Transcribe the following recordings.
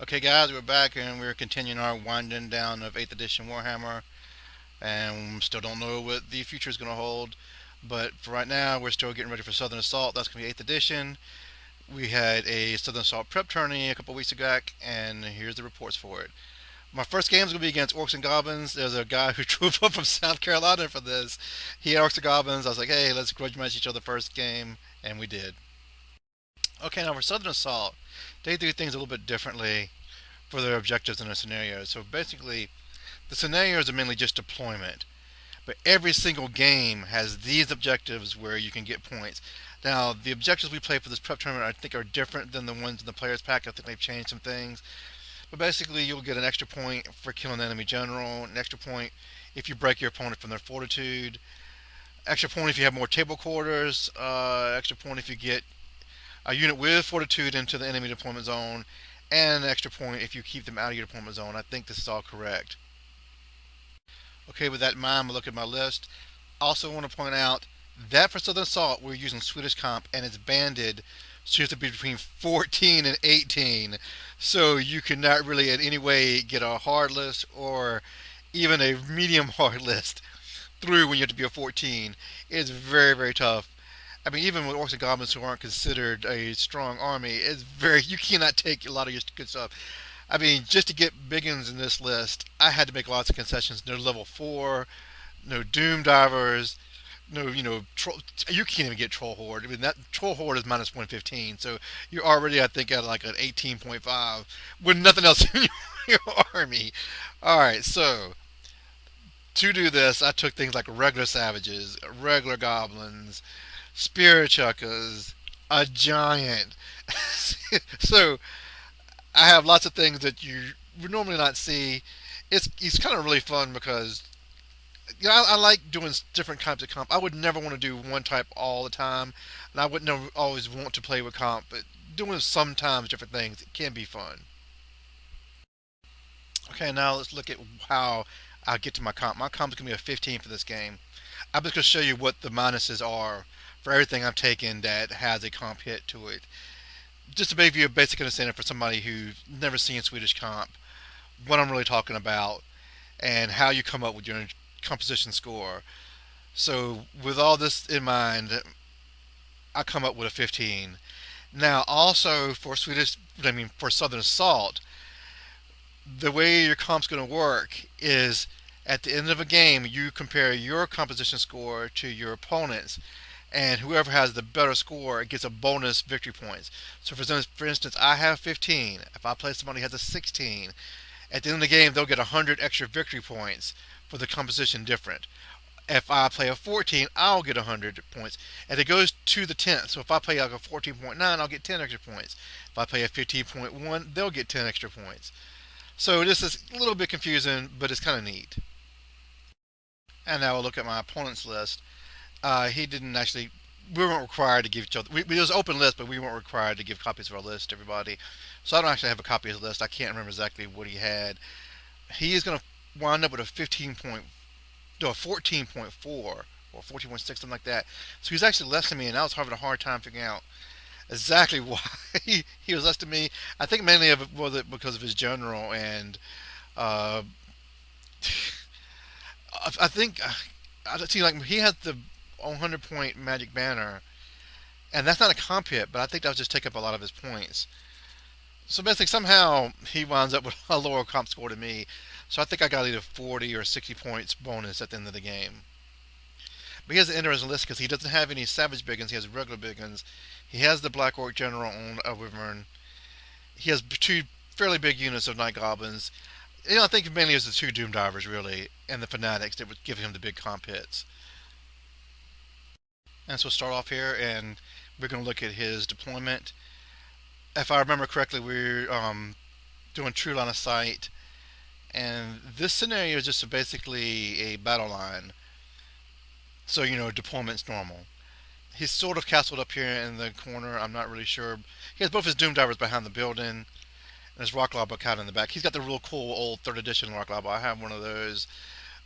Okay, guys, we're back and we're continuing our winding down of 8th edition Warhammer, and still don't know what the future is going to hold. But for right now, we're still getting ready for Southern Assault. That's going to be 8th edition. We had a Southern Assault prep tourney a couple weeks ago, and here's the reports for it. My first game is going to be against Orcs and Goblins. There's a guy who drove up from South Carolina for this. He had Orcs and Goblins. I was like, hey, let's grudge match each other first game, and we did. Okay, now for Southern Assault, they do things a little bit differently for their objectives and their scenarios. So basically, the scenarios are mainly just deployment, but every single game has these objectives where you can get points. Now, the objectives we play for this prep tournament, I think, are different than the ones in the players pack. I think they've changed some things. But basically, you'll get an extra point for killing an enemy general, an extra point if you break your opponent from their fortitude, extra point if you have more table quarters, extra point if you get a unit with fortitude into the enemy deployment zone, and an extra point if you keep them out of your deployment zone. I think this is all correct. Okay, with that in mind, we'll look at my list. Also want to point out that for Southern Assault, we're using Swedish comp, and it's banded, so you have to be between 14 and 18. So you cannot really in any way get a hard list or even a medium hard list through when you have to be a 14. It's very, very tough. I mean, even with Orcs and Goblins who aren't considered a strong army, it's very you cannot take a lot of your good stuff. I mean, just to get biggins in this list, I had to make lots of concessions. No level 4, no Doom Divers, no, you can't even get Troll Horde. I mean, that Troll Horde is minus 115, so you're already, I think, at like an 18.5 with nothing else in your army. Alright, so to do this, I took things like regular Savages, regular Goblins, Spirit Chuckers, a Giant. So I have lots of things that you would normally not see. It's kind of really fun because I like doing different types of comp. I would never want to do one type all the time, and I wouldn't always want to play with comp. But doing sometimes different things it can be fun. Okay, now let's look at how I get to my comp. My comp is gonna be a 15 for this game. I'm just gonna show you what the minuses are for everything I'm taking that has a comp hit to it. Just to give you a basic understanding for somebody who's never seen Swedish comp, what I'm really talking about, and how you come up with your composition score. So, with all this in mind, I come up with a 15. Now, also for Southern Assault, the way your comp's going to work is at the end of a game, you compare your composition score to your opponent's, and whoever has the better score gets a bonus victory points. So, for instance, I have 15. If I play somebody who has a 16, at the end of the game, they'll get 100 extra victory points for the composition different. If I play a 14, I'll get 100 points. And it goes to the 10th. So if I play like a 14.9, I'll get 10 extra points. If I play a 15.1, they'll get 10 extra points. So this is a little bit confusing, but it's kind of neat. And now we'll look at my opponent's list. He didn't actually. We weren't required to give each other. It was an open list, but we weren't required to give copies of our list to everybody. So I don't actually have a copy of his list. I can't remember exactly what he had. He is going to wind up with a 14.4 or 14.6, something like that. So he's actually less than me, and I was having a hard time figuring out exactly why he was less than me. I think mainly of it was it because of his general, and uh, I think I see like he had the 100-point magic banner, and that's not a comp hit, but I think that would just take up a lot of his points. So basically, somehow he winds up with a lower comp score to me. So I think I got either 40 or 60 points bonus at the end of the game. But he has an interesting list because he doesn't have any Savage Biggins. He has regular Biggins. He has the Black Orc General on a Wyvern. He has two fairly big units of Night Goblins. I think mainly it was the two Doom Divers, really, and the Fanatics that would give him the big comp hits. And so we'll start off here, and we're going to look at his deployment. If I remember correctly, we're doing True Line of Sight. And this scenario is just basically a battle line. So, deployment's normal. He's sort of castled up here in the corner. I'm not really sure. He has both his Doom Divers behind the building and his Rock Lava out in the back. He's got the real cool old 3rd edition Rock Lava. I have one of those,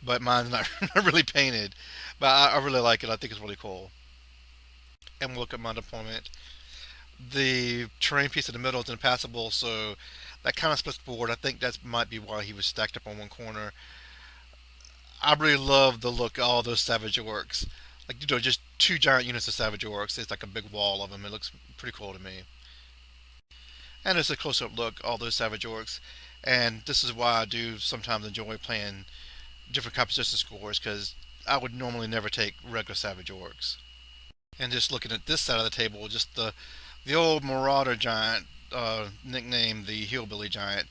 but mine's not, not really painted. But I really like it. I think it's really cool. And we'll look at my deployment. The terrain piece in the middle is impassable, so that kind of splits the board. I think that might be why he was stacked up on one corner. I really love the look of all those Savage Orcs. Like, just two giant units of Savage Orcs. It's like a big wall of them. It looks pretty cool to me. And it's a close-up look, all those Savage Orcs. And this is why I do sometimes enjoy playing different composition scores, because I would normally never take regular Savage Orcs. And just looking at this side of the table, just the old Marauder Giant, nicknamed the Hillbilly Giant.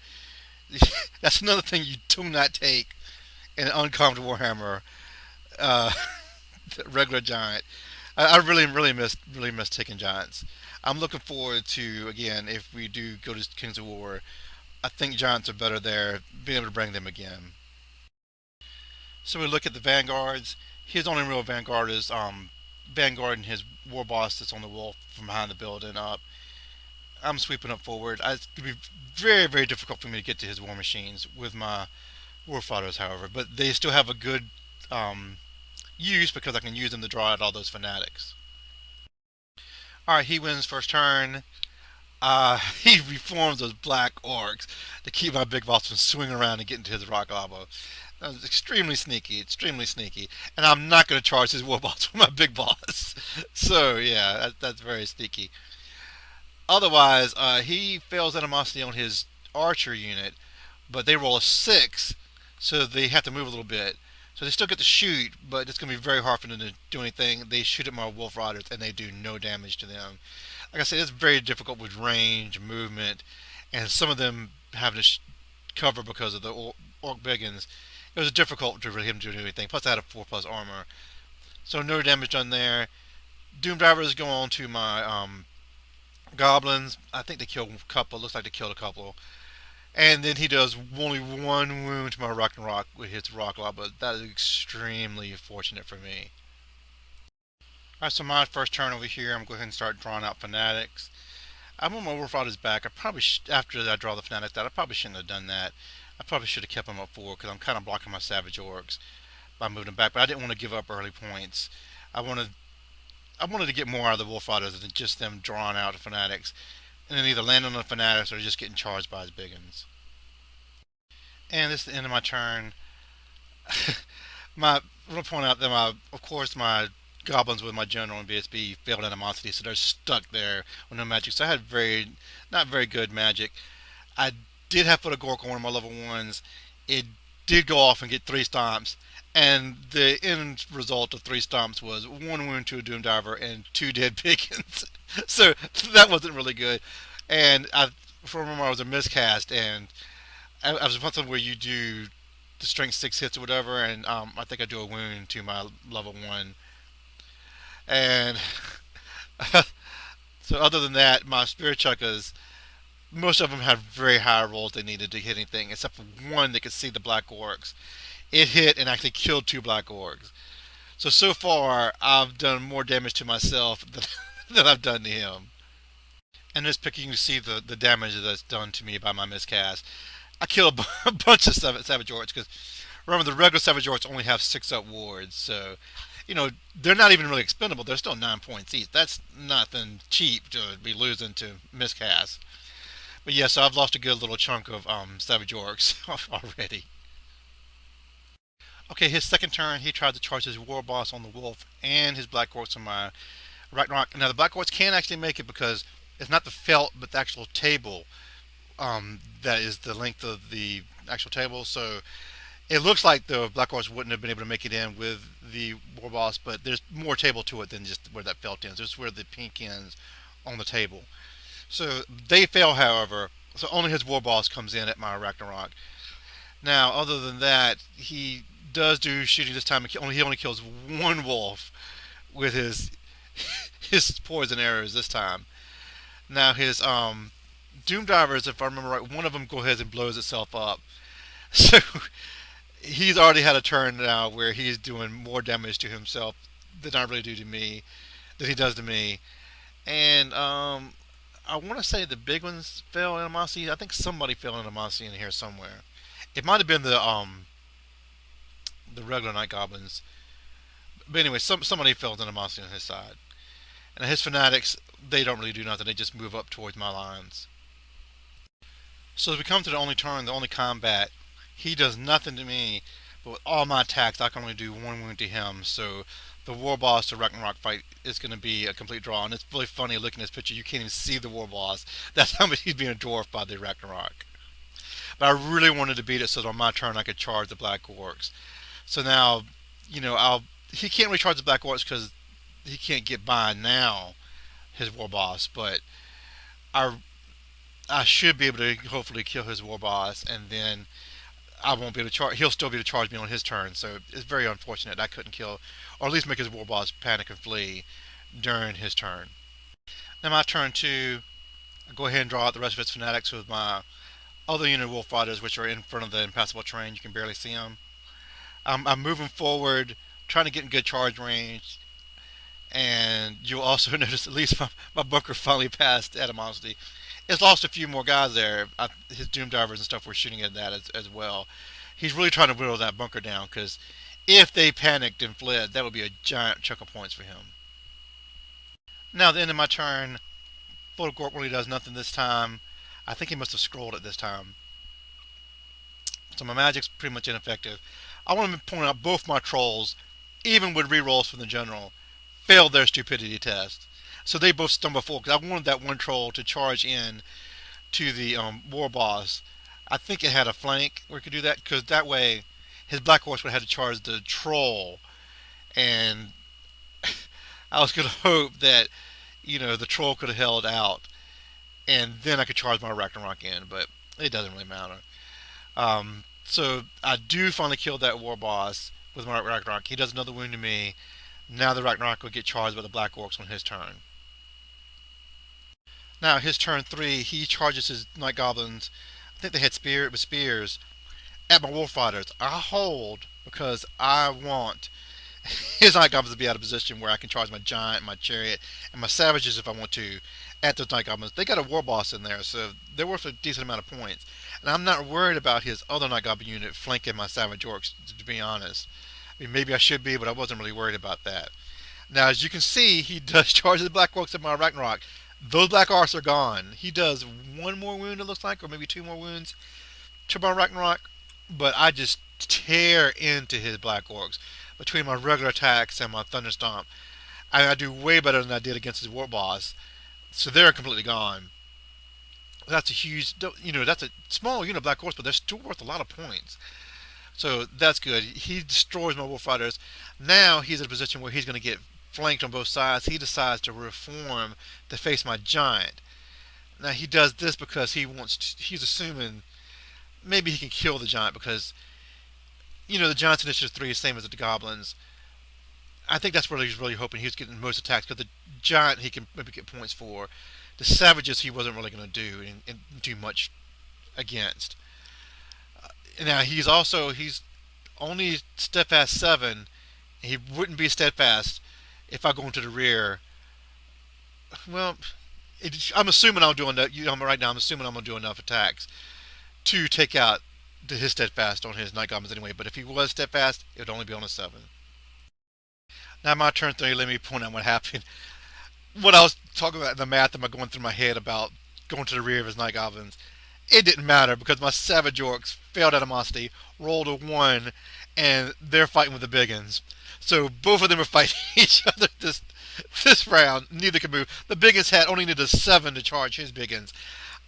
That's another thing you do not take in an uncommon Warhammer. Uh, Regular giant. I really miss taking giants. I'm looking forward to, again, if we do go to Kings of War. I think giants are better there. Being able to bring them again. So we look at the vanguards. His only real vanguard is Vanguard and his war boss that's on the wall from behind the building up. I'm sweeping up forward. It's going to be very difficult for me to get to his war machines with my war fighters, however. But they still have a good um, use, because I can use them to draw out all those fanatics. Alright, he wins first turn. He reforms those black orcs to keep my big boss from swinging around and getting to his rock lava. That was extremely sneaky, extremely sneaky. And I'm not going to charge his war boss with my big boss. So, yeah, that's very sneaky. Otherwise, he fails animosity on his archer unit, but they roll a 6, so they have to move a little bit. So they still get to shoot, but it's going to be very hard for them to do anything. They shoot at my Wolf Riders, and they do no damage to them. Like I said, it's very difficult with range, movement, and some of them having to cover because of the Orc Biggins. It was difficult for him to do anything. Plus, I had a 4+ armor. So no damage done there. Doom Divers go on to my Goblins. I think they killed a couple. Looks like they killed a couple. And then he does only one wound to my Rock and Rock with his Rock Lava. That is extremely fortunate for me. Alright, so my first turn over here, I'm going to go ahead and start drawing out Fanatics. I'm on my Warfighters back. I probably, after I draw the Fanatics out, I probably shouldn't have done that. I probably should have kept them up forward, because I'm kind of blocking my Savage Orcs by moving them back. But I didn't want to give up early points. I wanted to get more out of the Warfighters than just them drawing out the Fanatics, and then either land on the Fanatics or just getting charged by his biggins. And this is the end of my turn. I want to point out that of course, my goblins with my general and BSB failed animosity, so they're stuck there with no magic. So I had not very good magic. I did have put a Gork on one of my level ones. It did go off and get 3 stomps, and the end result of 3 stomps was 1 wound to a Doom Diver and 2 dead pickings. So that wasn't really good. And I remember I was a miscast, and I was something where you do the strength 6 hits or whatever, and I think I do a wound to my level 1. And so other than that, my Spirit Chuckers, most of them had very high rolls they needed to hit anything, except for one that could see the Black Orcs. It hit and actually killed 2 Black Orcs. So far, I've done more damage to myself than I've done to him. And this picture, you can see the damage that's done to me by my miscast. I killed a bunch of Savage Orcs, because remember, the regular Savage Orcs only have 6-up wards, so they're not even really expendable. They're still 9 points each. That's nothing cheap to be losing to miscast. But yeah, so I've lost a good little chunk of Savage Orcs already. Okay, his second turn, he tried to charge his War Boss on the Wolf and his Black Orcs on my Ragnarok. Now, the Black Orcs can actually make it, because it's not the felt, but the actual table that is the length of the actual table. So it looks like the Black Orcs wouldn't have been able to make it in with the War Boss, but there's more table to it than just where that felt ends. It's where the pink ends on the table. So they fail, however. So only his War Boss comes in at my Ragnarok. Now, other than that, he does do shooting this time. He only kills 1 wolf with his poison arrows this time. Now his Doom Divers, if I remember right, one of them goes ahead and blows itself up. So he's already had a turn now where he's doing more damage to himself than I really do to me, than he does to me. And I want to say the big ones fell animosity. I think somebody fell animosity in here somewhere. It might have been the regular Night Goblins. But anyway, somebody fell animosity on his side. And his fanatics they don't really do nothing. They just move up towards my lines. So as we come to the only turn, the only combat, he does nothing to me, but with all my attacks, I can only do one wound to him. So the War Boss to Ragnarok fight is going to be a complete draw. And it's really funny looking at this picture. You can't even see the War Boss. That's how much he's being dwarfed by the Ragnarok. But I really wanted to beat it so that on my turn I could charge the Black Orcs. So now, he can't really charge the Black Orcs because he can't get by now, his War Boss. But I I should be able to hopefully kill his War Boss, and then I won't be able to charge. He'll still be able to charge me on his turn. So it's very unfortunate I couldn't kill, or at least make his War Boss panic and flee during his turn. Now my turn two. I go ahead and draw out the rest of its fanatics with my other unit of Wolf Riders, which are in front of the impassable terrain. You can barely see them. I'm moving forward, trying to get in good charge range, and you'll also notice at least my bunker finally passed Animosity. It's lost a few more guys there. His Doom Divers and stuff were shooting at that as well. He's really trying to whittle that bunker down because if they panicked and fled, that would be a giant chunk of points for him. Now, at the end of my turn, Photogorp really does nothing this time. I think he must have scrolled it this time. So my magic's pretty much ineffective. I want to point out both my trolls, even with rerolls from the general, failed their stupidity test. So they both stumble forward because I wanted that one troll to charge in to the war boss. I think it had a flank where it could do that because that way his Black Horse would have had to charge the troll, and I was going to hope that the troll could have held out, and then I could charge my Ragnarok in, but it doesn't really matter. So I do finally kill that war boss with my Ragnarok. He does another wound to me. Now the Ragnarok will get charged by the Black Orcs on his turn. Now his turn three, he charges his Night Goblins. I think they had spears at my Wolf Riders. I hold because I want his Night Goblins to be out of position where I can charge my Giant, my Chariot, and my Savages if I want to at those Night Goblins. They got a War Boss in there, so they're worth a decent amount of points. And I'm not worried about his other Night Goblin unit flanking my Savage Orcs, to be honest. I mean, maybe I should be, but I wasn't really worried about that. Now, as you can see, he does charge the Black Orcs at my Ragnarok. Those Black Orcs are gone. He does one more wound, it looks like, or maybe two more wounds to my Ragnarok, but I just tear into his Black Orcs. Between my regular attacks and my Thunderstomp, I do way better than I did against his War Boss. So they're completely gone. That's a huge, that's a small unit of Black Horse, but they're still worth a lot of points. So that's good. He destroys my Wolf Riders. Now he's in a position where he's going to get flanked on both sides. He decides to reform to face my Giant. Now he does this because he's assuming maybe he can kill the Giant because, the Giant's initiative 3 is the same as the Goblins. I think that's what he's really hoping. He was getting most attacks because the Giant he can maybe get points for. The Savages he wasn't really going to do and do much against. Now he's only steadfast 7. He wouldn't be steadfast if I go into the rear. Well, I'm assuming I'm doing that. Right now I'm assuming I'm going to do enough attacks to take out his steadfast on his Night Goblins anyway. But if he was steadfast, it would only be on a 7. Now my turn 3. Let me point out what happened. What I was talking about in the math, am I going through my head about going to the rear of his Night Goblins? It didn't matter because my Savage Orcs failed Animosity, rolled a 1, and they're fighting with the Biggins. So both of them are fighting each other this round. Neither could move. The Biggins only needed a 7 to charge his Biggins.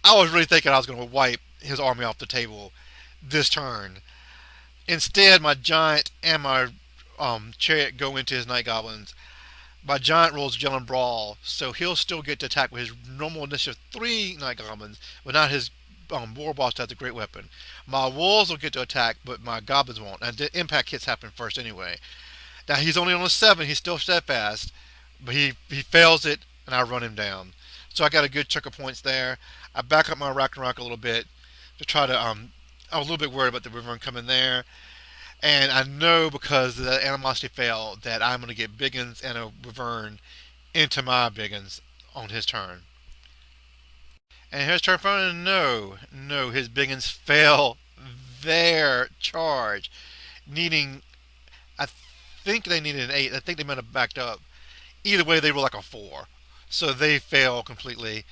I was really thinking I was going to wipe his army off the table this turn. Instead, my Giant and my Chariot go into his Night Goblins. My Giant rolls Yell and Brawl, so he'll still get to attack with his normal initiative 3 Night Goblins, but not his War Boss has a great weapon. My Wolves will get to attack, but my Goblins won't. And the impact hits happen first anyway. Now he's only on a 7, he's still steadfast, but he fails it, and I run him down. So I got a good chunk of points there. I back up my Ragnarok a little bit to try to, I was a little bit worried about the Wyvern coming there. And I know because the Animosity failed that I'm going to get Biggins and a Wyvern into my Biggins on his turn. And his turn for no, his Biggins fail their charge, needing, I think they needed an 8. I think they might have backed up. Either way, they were like a 4. So they fail completely.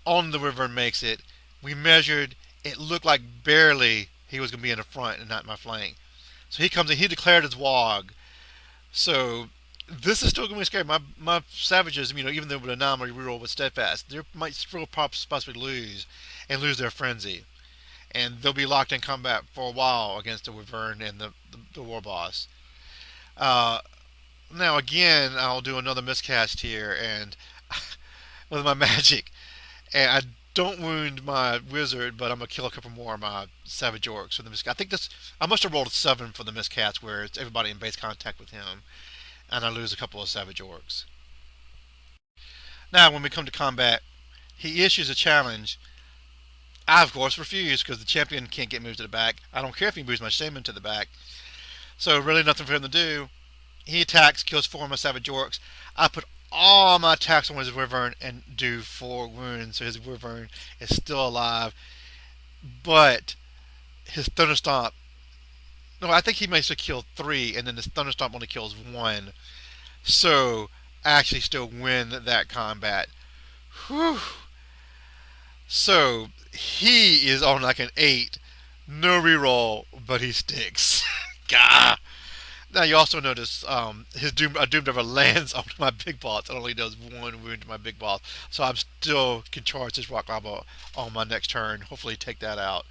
On the river makes it. We measured. It looked like barely he was going to be in the front and not in my flank. So he comes in. He declared his wog. So this is still going to be scary. My savages, even though with a anomaly reroll with steadfast, they might still possibly lose and lose their frenzy, and they'll be locked in combat for a while against the Wyvern and the war boss. Uh, Now again, I'll do another miscast here, and with my magic, and I don't wound my wizard, but I'm gonna kill a couple more of my savage orcs for the miscast. I think this I must have rolled a 7 for the miscast, where it's everybody in base contact with him, and I lose a couple of savage orcs. Now, when we come to combat, he issues a challenge. I of course refuse because the champion can't get moved to the back. I don't care if he moves my shaman to the back. So really nothing for him to do. He attacks, kills 4 of my savage orcs. I put all my attacks on his wyvern and do 4 wounds, so his wyvern is still alive. But his thunderstomp, no, I think he managed to kill 3, and then his thunderstomp only kills 1. So I actually still win that combat. Whew. So he is on like an 8, no reroll, but he sticks. Gah. Now you also notice his a doom never lands on my big boss. It only does 1 wound to my big boss, so I'm still can charge this rock lava on my next turn. Hopefully take that out.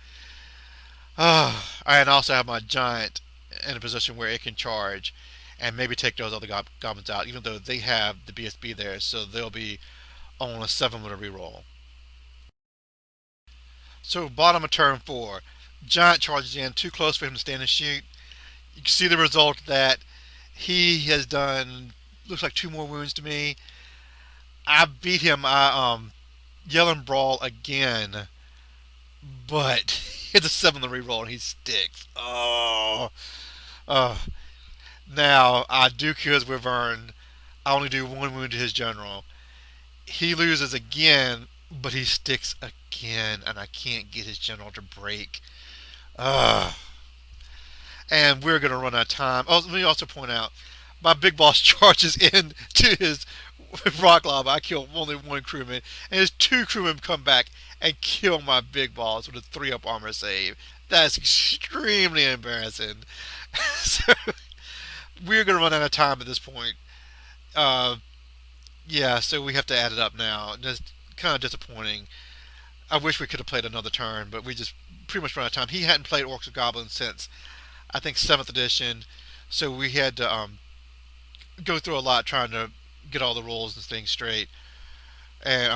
And I also have my giant in a position where it can charge and maybe take those other goblins out, even though they have the BSB there, so they'll be on a 7 with a reroll. So bottom of turn 4, giant charges in, too close for him to stand and shoot. You can see the result of that. He has done, looks like 2 more wounds to me. I beat him. I yell and brawl again, but it's a 7 to reroll and he sticks. Oh. Now I do kill his wyvern. I only do 1 wound to his general. He loses again, but he sticks again, and I can't get his general to break. Ugh. And we're going to run out of time. Oh, let me also point out, my big boss charges in to his rock lava. I kill only 1 crewman, and his 2 crewmen come back and kill my big boss with a 3-up armor save. That's extremely embarrassing. So we're going to run out of time at this point. Uh, yeah, so we have to add it up now. Just kind of disappointing. I wish we could have played another turn, but we just pretty much run out of time. He hadn't played Orcs and Goblins since I think 7th edition, so we had to go through a lot trying to get all the rules and things straight. And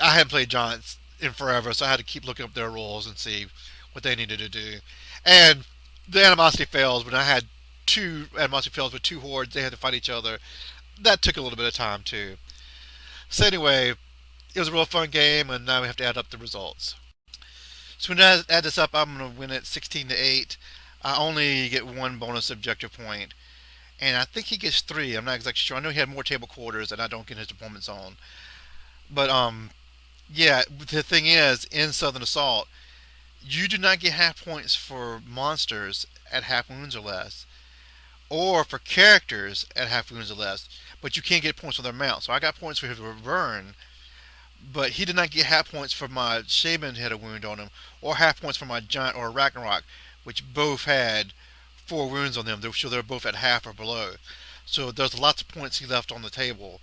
I hadn't played Giants in forever, so I had to keep looking up their rules and see what they needed to do. And the animosity fails when I had 2 animosity fails with 2 hordes. They had to fight each other. That took a little bit of time too. So anyway, it was a real fun game, and now we have to add up the results. So when I add this up, I'm going to win it 16-8. I only get 1 bonus objective point, and I think he gets 3. I'm not exactly sure. I know he had more table quarters, and I don't get his deployment zone. But yeah. The thing is, in Southern Assault, you do not get half points for monsters at half wounds or less, or for characters at half wounds or less. But you can't get points for their mount. So I got points for his Wyvern, but he did not get half points for my Shaman who had a wound on him, or half points for my Giant or Ragnarok, which both had 4 wounds on them. So they're both at half or below. So there's lots of points he left on the table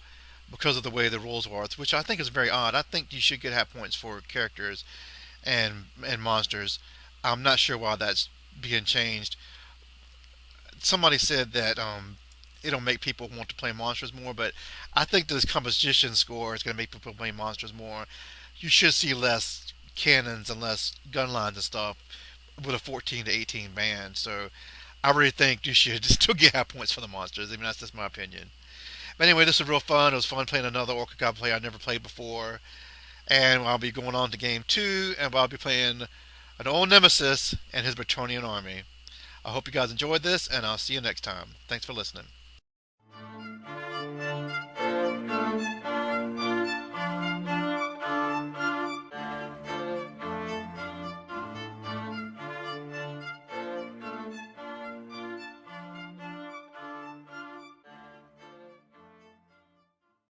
because of the way the rules were, which I think is very odd. I think you should get half points for characters and monsters. I'm not sure why that's being changed. Somebody said that it'll make people want to play monsters more, but I think this composition score is going to make people play monsters more. You should see less cannons and less gun lines and stuff with a 14-18 band. So I really think you should still get half points for the monsters. I mean, that's just my opinion. But anyway, this was real fun. It was fun playing another Orc and Goblin player I never played before. And I'll be going on to game 2, and I'll be playing an old nemesis and his Bretonnian army. I hope you guys enjoyed this, and I'll see you next time. Thanks for listening.